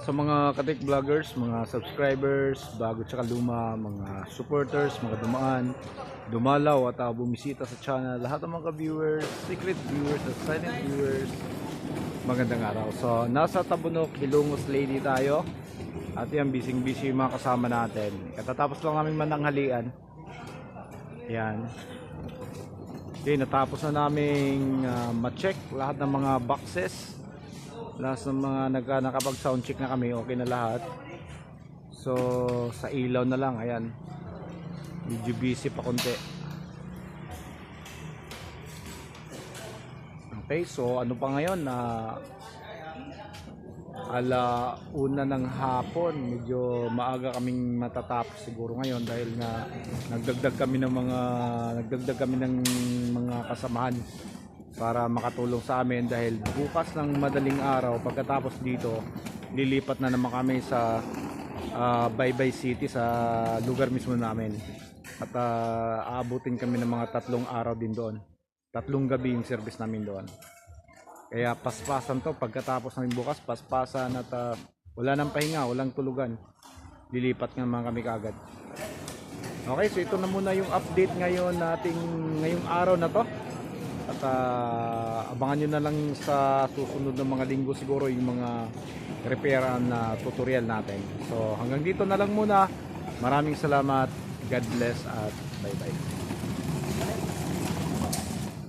sa mga katik vloggers, mga subscribers, bago tsaka luma, mga supporters, mga dumaan, dumalaw at bumisita sa channel, lahat ng mga viewers, secret viewers at silent viewers, magandang araw. So, nasa Tabunok, Ilongos Lady tayo. At yan, busy yung mga kasama natin. Katatapos lang namin mananghalian. Yan. Okay, natapos na namin ma-check lahat ng mga boxes. Lahat ng mga nakapag soundcheck na kami, okay na lahat. So sa ilaw na lang, ayan, medyo busy pa konti. Okay, so ano pa ngayon na ala-una ng hapon, medyo maaga kaming matatapos siguro ngayon dahil nga nagdagdag kami ng mga kasamahan para makatulong sa amin, dahil bukas ng madaling araw pagkatapos dito lilipat na naman kami sa Baybay City, sa lugar mismo namin, at aabutin kami ng mga 3 araw din doon, 3 gabi yung service namin doon. Kaya paspasan to, pagkatapos ng bukas paspasan at wala nang pahinga, walang tulugan, lilipat nga kami kagad. Okay, so ito na muna yung update ngayong araw na to. At abangan nyo na lang sa susunod ng mga linggo siguro yung mga repairan na tutorial natin. So hanggang dito na lang muna. Maraming salamat. God bless at bye bye.